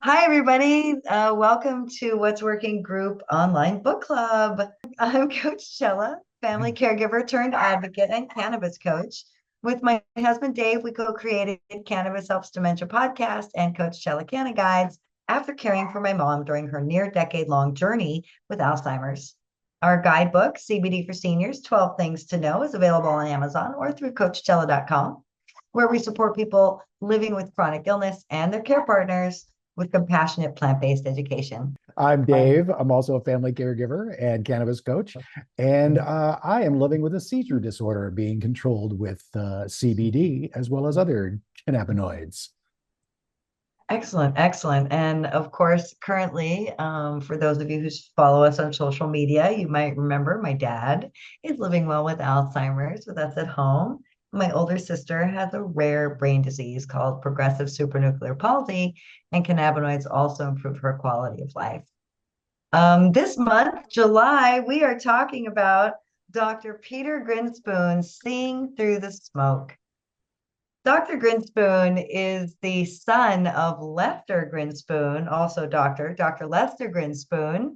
Hi, everybody. Welcome to What's Working Group Online Book Club. I'm Coach Chella, family caregiver turned advocate and cannabis coach. With my husband Dave, we co-created Cannabis Helps Dementia podcast and Coach Chella Canna Guides after caring for my mom during her near decade-long journey with Alzheimer's. Our guidebook, CBD for Seniors, 12 Things to Know, is available on Amazon or through CoachChella.com, where we support people living with chronic illness and their care partners with compassionate plant-based education. I'm Dave. I'm also a family caregiver and cannabis coach. And I am living with a seizure disorder being controlled with CBD as well as other cannabinoids. Excellent, excellent. And of course, currently, for those of you who follow us on social media, you might remember my dad is living well with Alzheimer's with us at home. My older sister has a rare brain disease called progressive supranuclear palsy, and cannabinoids also improve her quality of life. This month, July, we are talking about Dr. Peter Grinspoon, Seeing Through the Smoke. Dr. Grinspoon is the son of Lester Grinspoon, also Dr. Lester Grinspoon,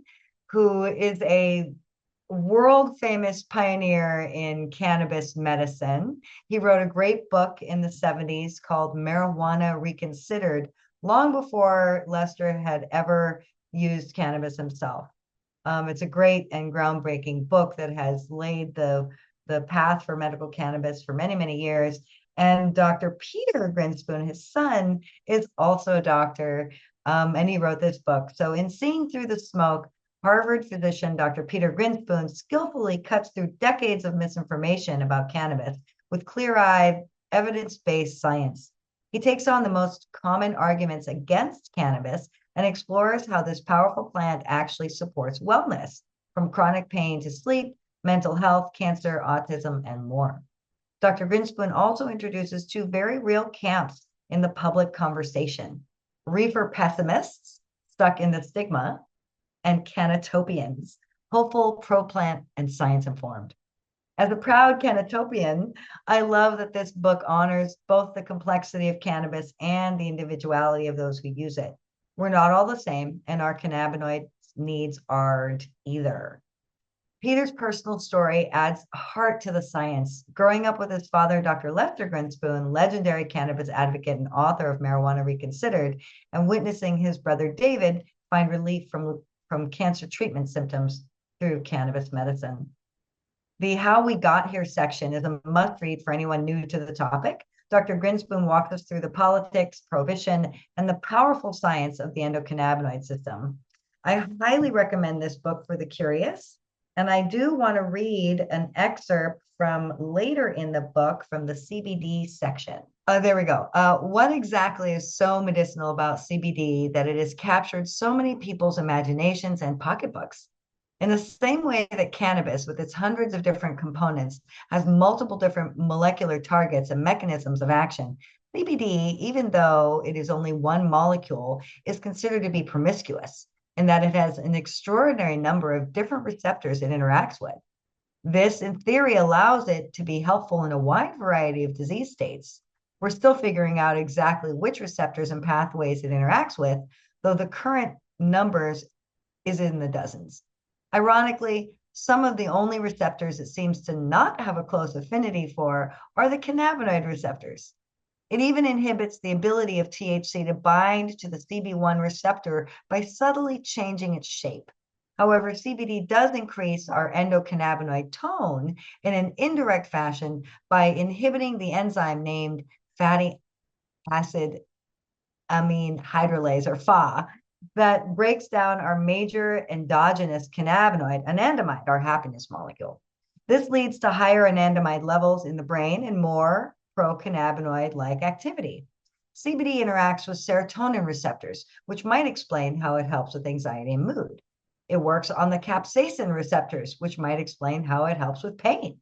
who is a world famous pioneer in cannabis medicine. He wrote a great book in the 70s called Marijuana Reconsidered, long before Lester had ever used cannabis himself. It's a great and groundbreaking book that has laid the path for medical cannabis for many, many years. And Dr. Peter Grinspoon, his son, is also a doctor, and he wrote this book. So in Seeing Through the Smoke, Harvard physician Dr. Peter Grinspoon skillfully cuts through decades of misinformation about cannabis with clear-eyed, evidence-based science. He takes on the most common arguments against cannabis and explores how this powerful plant actually supports wellness, from chronic pain to sleep, mental health, cancer, autism, and more. Dr. Grinspoon also introduces two very real camps in the public conversation: reefer pessimists, stuck in the stigma, and Cannatopians, hopeful, pro-plant, and science-informed. As a proud Cannatopian, I love that this book honors both the complexity of cannabis and the individuality of those who use it. We're not all the same, and our cannabinoid needs aren't either. Peter's personal story adds heart to the science. Growing up with his father, Dr. Lester Grinspoon, legendary cannabis advocate and author of Marijuana Reconsidered, and witnessing his brother David find relief from cancer treatment symptoms through cannabis medicine. The How We Got Here section is a must read for anyone new to the topic. Dr. Grinspoon walks us through the politics, prohibition, and the powerful science of the endocannabinoid system. I highly recommend this book for the curious. And I do want to read an excerpt from later in the book from the CBD section. There we go. What exactly is so medicinal about CBD that it has captured so many people's imaginations and pocketbooks? In the same way that cannabis, with its hundreds of different components, has multiple different molecular targets and mechanisms of action, CBD, even though it is only one molecule, is considered to be promiscuous, in that it has an extraordinary number of different receptors it interacts with. This, in theory, allows it to be helpful in a wide variety of disease states. We're still figuring out exactly which receptors and pathways it interacts with, though the current numbers is in the dozens. Ironically, some of the only receptors it seems to not have a close affinity for are the cannabinoid receptors. It even inhibits the ability of THC to bind to the CB1 receptor by subtly changing its shape. However, CBD does increase our endocannabinoid tone in an indirect fashion by inhibiting the enzyme named fatty acid amine hydrolase, or FA, that breaks down our major endogenous cannabinoid, anandamide, our happiness molecule. This leads to higher anandamide levels in the brain and more pro-cannabinoid-like activity. CBD interacts with serotonin receptors, which might explain how it helps with anxiety and mood. It works on the capsaicin receptors, which might explain how it helps with pain.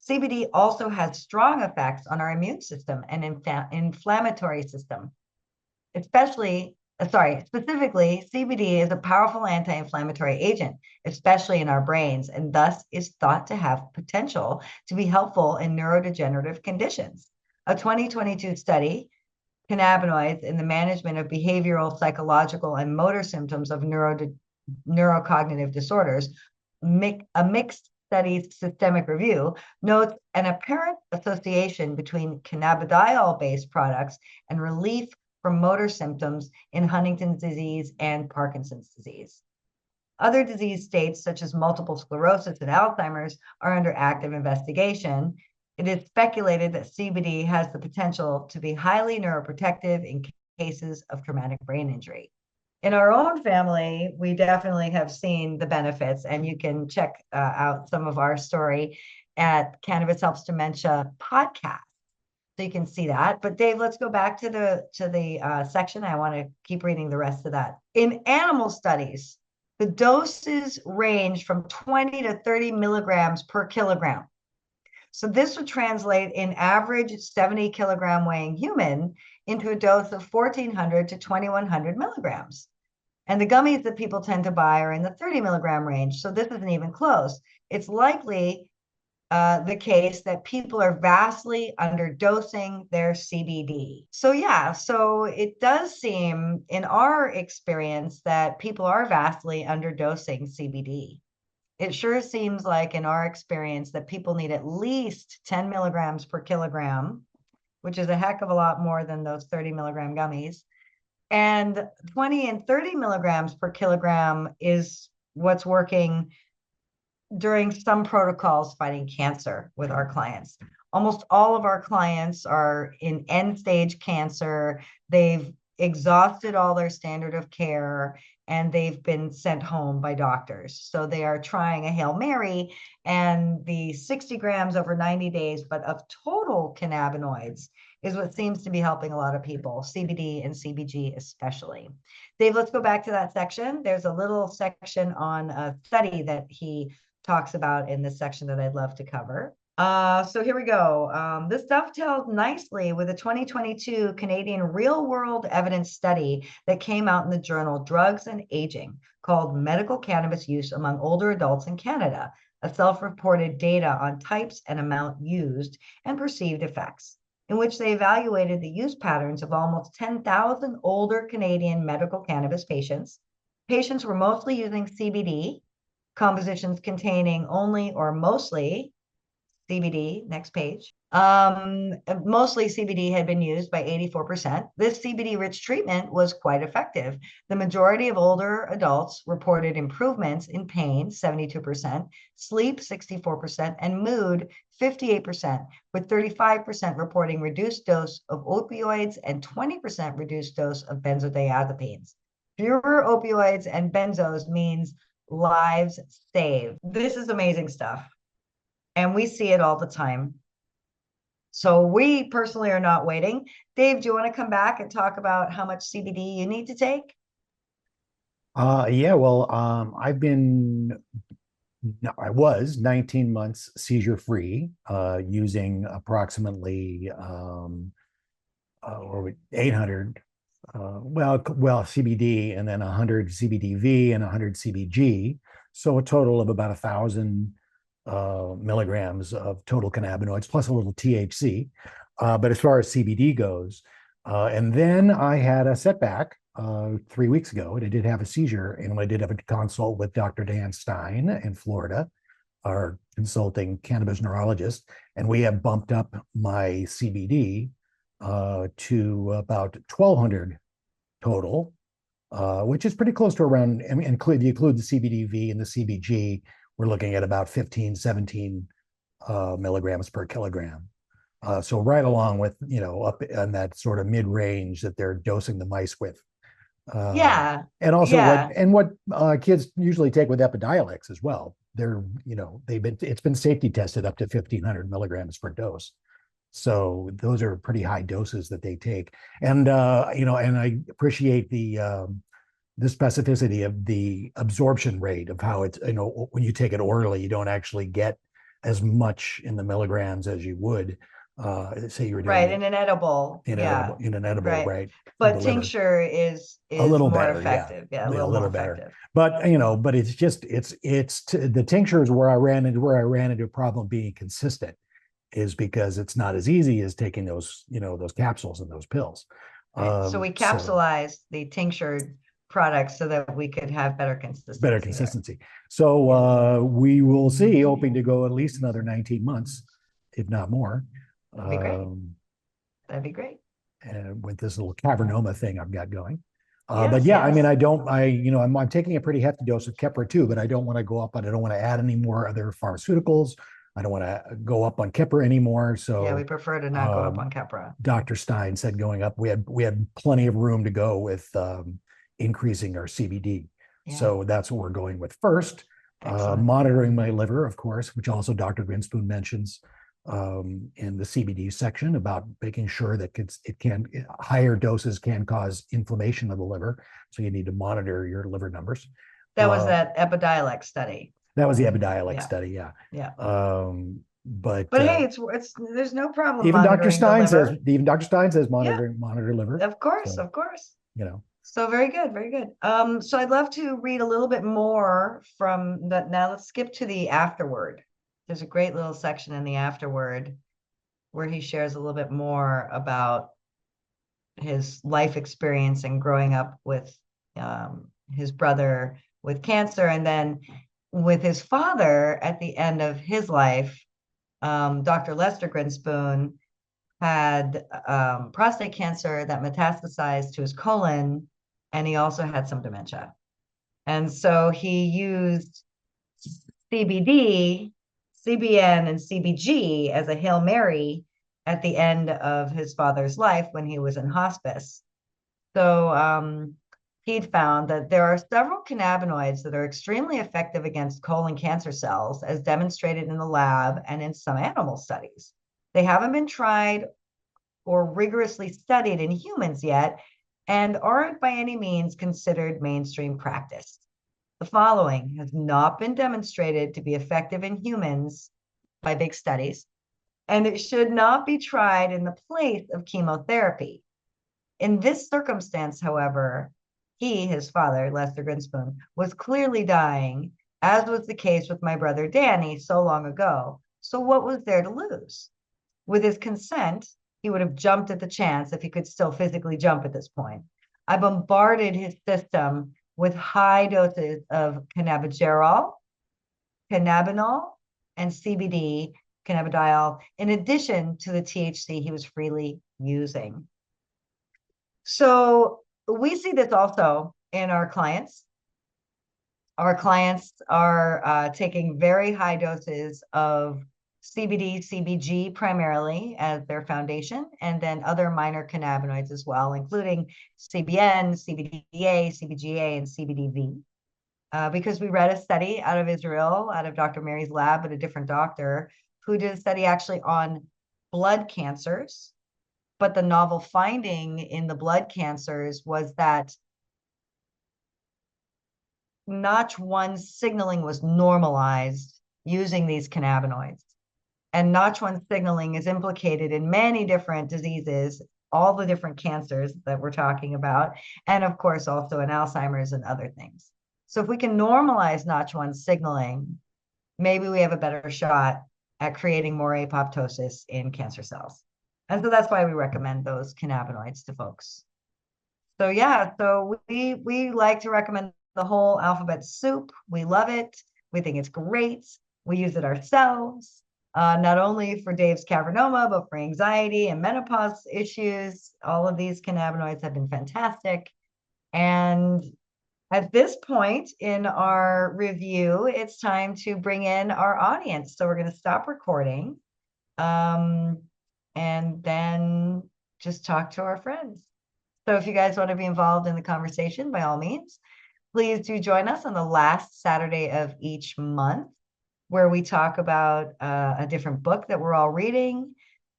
CBD also has strong effects on our immune system and inflammatory system. Specifically, CBD is a powerful anti-inflammatory agent, especially in our brains, and thus is thought to have potential to be helpful in neurodegenerative conditions. A 2022 study cannabinoids in the management of behavioral, psychological, and motor symptoms of neurocognitive disorders, a mixed studies systemic review notes an apparent association between cannabidiol-based products and relief from motor symptoms in Huntington's disease and Parkinson's disease. Other disease states, such as multiple sclerosis and Alzheimer's, are under active investigation. It is speculated that CBD has the potential to be highly neuroprotective in cases of traumatic brain injury. In our own family, we definitely have seen the benefits, and you can check out some of our story at Cannabis Helps Dementia podcast. So you can see that. But Dave, let's go back to the section. I want to keep reading the rest of that. In animal studies, the doses range from 20 to 30 milligrams per kilogram. So this would translate in average 70 kilogram weighing human into a dose of 1,400 to 2,100 milligrams. And the gummies that people tend to buy are in the 30 milligram range. So this isn't even close. It's likely the case that people are vastly underdosing their CBD. So yeah, so it does seem in our experience that people are vastly underdosing CBD. It sure seems like in our experience that people need at least 10 milligrams per kilogram, which is a heck of a lot more than those 30 milligram gummies. And 20 and 30 milligrams per kilogram is what's working during some protocols fighting cancer with our clients. Almost all of our clients are in end stage cancer. They've exhausted all their standard of care and they've been sent home by doctors. So they are trying a Hail Mary, and the 60 grams over 90 days, but of total cannabinoids is what seems to be helping a lot of people, CBD and CBG especially. Dave, let's go back to that section. There's a little section on a study that he talks about in this section that I'd love to cover. So here we go. This dovetails nicely with a 2022 Canadian real-world evidence study that came out in the journal Drugs and Aging called Medical Cannabis Use Among Older Adults in Canada, a self-reported data on types and amount used and perceived effects, in which they evaluated the use patterns of almost 10,000 older Canadian medical cannabis patients. Patients were mostly using CBD, compositions containing only or mostly CBD, next page. Mostly CBD had been used by 84%. This CBD-rich treatment was quite effective. The majority of older adults reported improvements in pain, 72%, sleep, 64%, and mood, 58%, with 35% reporting reduced dose of opioids and 20% reduced dose of benzodiazepines. Fewer opioids and benzos means lives saved. This is amazing stuff. And we see it all the time. So we personally are not waiting. Dave, do you want to come back and talk about how much CBD you need to take? Yeah, well, I was 19 months seizure free, using approximately or 800, CBD, and then 100 CBDV and 100 CBG. So a total of about 1,000 milligrams of total cannabinoids plus a little THC. But as far as CBD goes, and then I had a setback 3 weeks ago, and I did have a seizure, and I did have a consult with Dr. Dan Stein in Florida, our consulting cannabis neurologist, and we have bumped up my CBD to about 1,200 total, which is pretty close to around, I mean, if you include the CBDV and the CBG, we're looking at about 15, 17 milligrams per kilogram. So right along with, up in that sort of mid-range that they're dosing the mice with. Yeah, And also yeah. what kids usually take with Epidiolex as well. It's been safety tested up to 1,500 milligrams per dose. So those are pretty high doses that they take. And and I appreciate the specificity of the absorption rate of how it's, when you take it orally, you don't actually get as much in the milligrams as you would, say you were doing Right, it in an edible. in Yeah, an edible, right. right, from the But liver. tincture A is little more better, yeah, effective. Yeah, a a little more little better. effective. But it's just the tinctures where I ran into a problem being consistent is because it's not as easy as taking those capsules and those pills. Right. So we So capsulized the tinctured products so that we could have better better consistency there. consistency. So Yeah, we will see, hoping to go at least another 19 months, if not more. that'd be great. Um, That'd be great. with this little cavernoma thing I've got going. But Yes, yeah, I mean, yes. I don't, I'm taking a pretty hefty dose of Keppra too, but I don't want to go up, and I don't want to add any more other pharmaceuticals. I don't want to go up on Keppra anymore. Yeah, we So, prefer to not go up um, on Keppra. Dr. Stein said going up, we had plenty of room to go with increasing our CBD. Yeah, So that's what we're going with first. excellent. Monitoring my liver, of course, which also Dr. Grinspoon mentions in the CBD section about making sure that higher doses can cause inflammation of the liver. So you need to monitor your liver numbers. That was Uh, that Epidiolex study. that was the Epidiolex Yeah, study, yeah. yeah. But But hey, it's there's no problem even Dr. monitoring the Stein says liver. even Dr. Stein says Yeah, monitor liver. of course, So of course. you know, So very good, very good. So I'd love to read a little bit more from that. Now let's skip to the afterword. There's a great little section in the afterword where he shares a little bit more about his life experience and growing up with his brother with cancer, and then with his father at the end of his life. Dr. Lester Grinspoon had prostate cancer that metastasized to his colon, and he also had some dementia. And so he used CBD, CBN, and CBG as a Hail Mary at the end of his father's life when he was in hospice. So he'd found that there are several cannabinoids that are extremely effective against colon cancer cells, as demonstrated in the lab and in some animal studies. They haven't been tried or rigorously studied in humans yet, and aren't by any means considered mainstream practice. The following has not been demonstrated to be effective in humans by big studies, and it should not be tried in the place of chemotherapy. In this circumstance, however, he, his father, Lester Grinspoon, was clearly dying, as was the case with my brother Danny so long ago. So what was there to lose? With his consent, he would have jumped at the chance if he could still physically jump at this point. I bombarded his system with high doses of cannabigerol, cannabinol, and CBD, cannabidiol, in addition to the THC he was freely using. So we see this also in our clients. Our clients are taking very high doses of CBD, CBG primarily as their foundation, and then other minor cannabinoids as well, including CBN, CBDA, CBGA, and CBDV. Because we read a study out of Israel, out of Dr. Mary's lab, but a different doctor, who did a study actually on blood cancers. But the novel finding in the blood cancers was that Notch1 signaling was normalized using these cannabinoids. And Notch1 signaling is implicated in many different diseases, all the different cancers that we're talking about, and of course also in Alzheimer's and other things. So if we can normalize Notch1 signaling, maybe we have a better shot at creating more apoptosis in cancer cells. And so that's why we recommend those cannabinoids to folks. So yeah, so we like to recommend the whole alphabet soup. We love it. We think it's great. We use it ourselves, not only for Dave's cavernoma, but for anxiety and menopause issues. All of these cannabinoids have been fantastic. And at this point in our review, it's time to bring in our audience. So we're going to stop recording, and then just talk to our friends. So if you guys want to be involved in the conversation, by all means, please do join us on the last Saturday of each month, where we talk about a different book that we're all reading.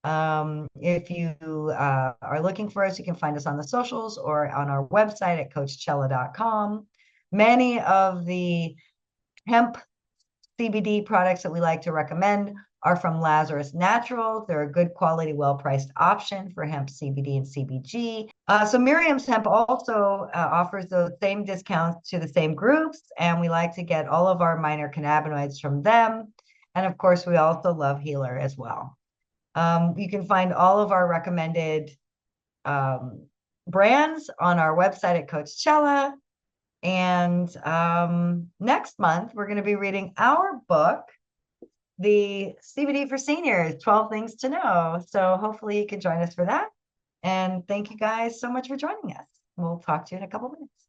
If you are looking for us, you can find us on the socials or on our website at coachchella.com. Many of the hemp CBD products that we like to recommend are from Lazarus Naturals. They're a good quality, well-priced option for hemp CBD and CBG. So Miriam's Hemp also offers those same discounts to the same groups, and we like to get all of our minor cannabinoids from them. And of course, we also love Healer as well. You can find all of our recommended brands on our website at Coachella. And next month, we're going to be reading our book, The CBD for Seniors, 12 Things to Know. So hopefully you can join us for that. And thank you guys so much for joining us. We'll talk to you in a couple minutes.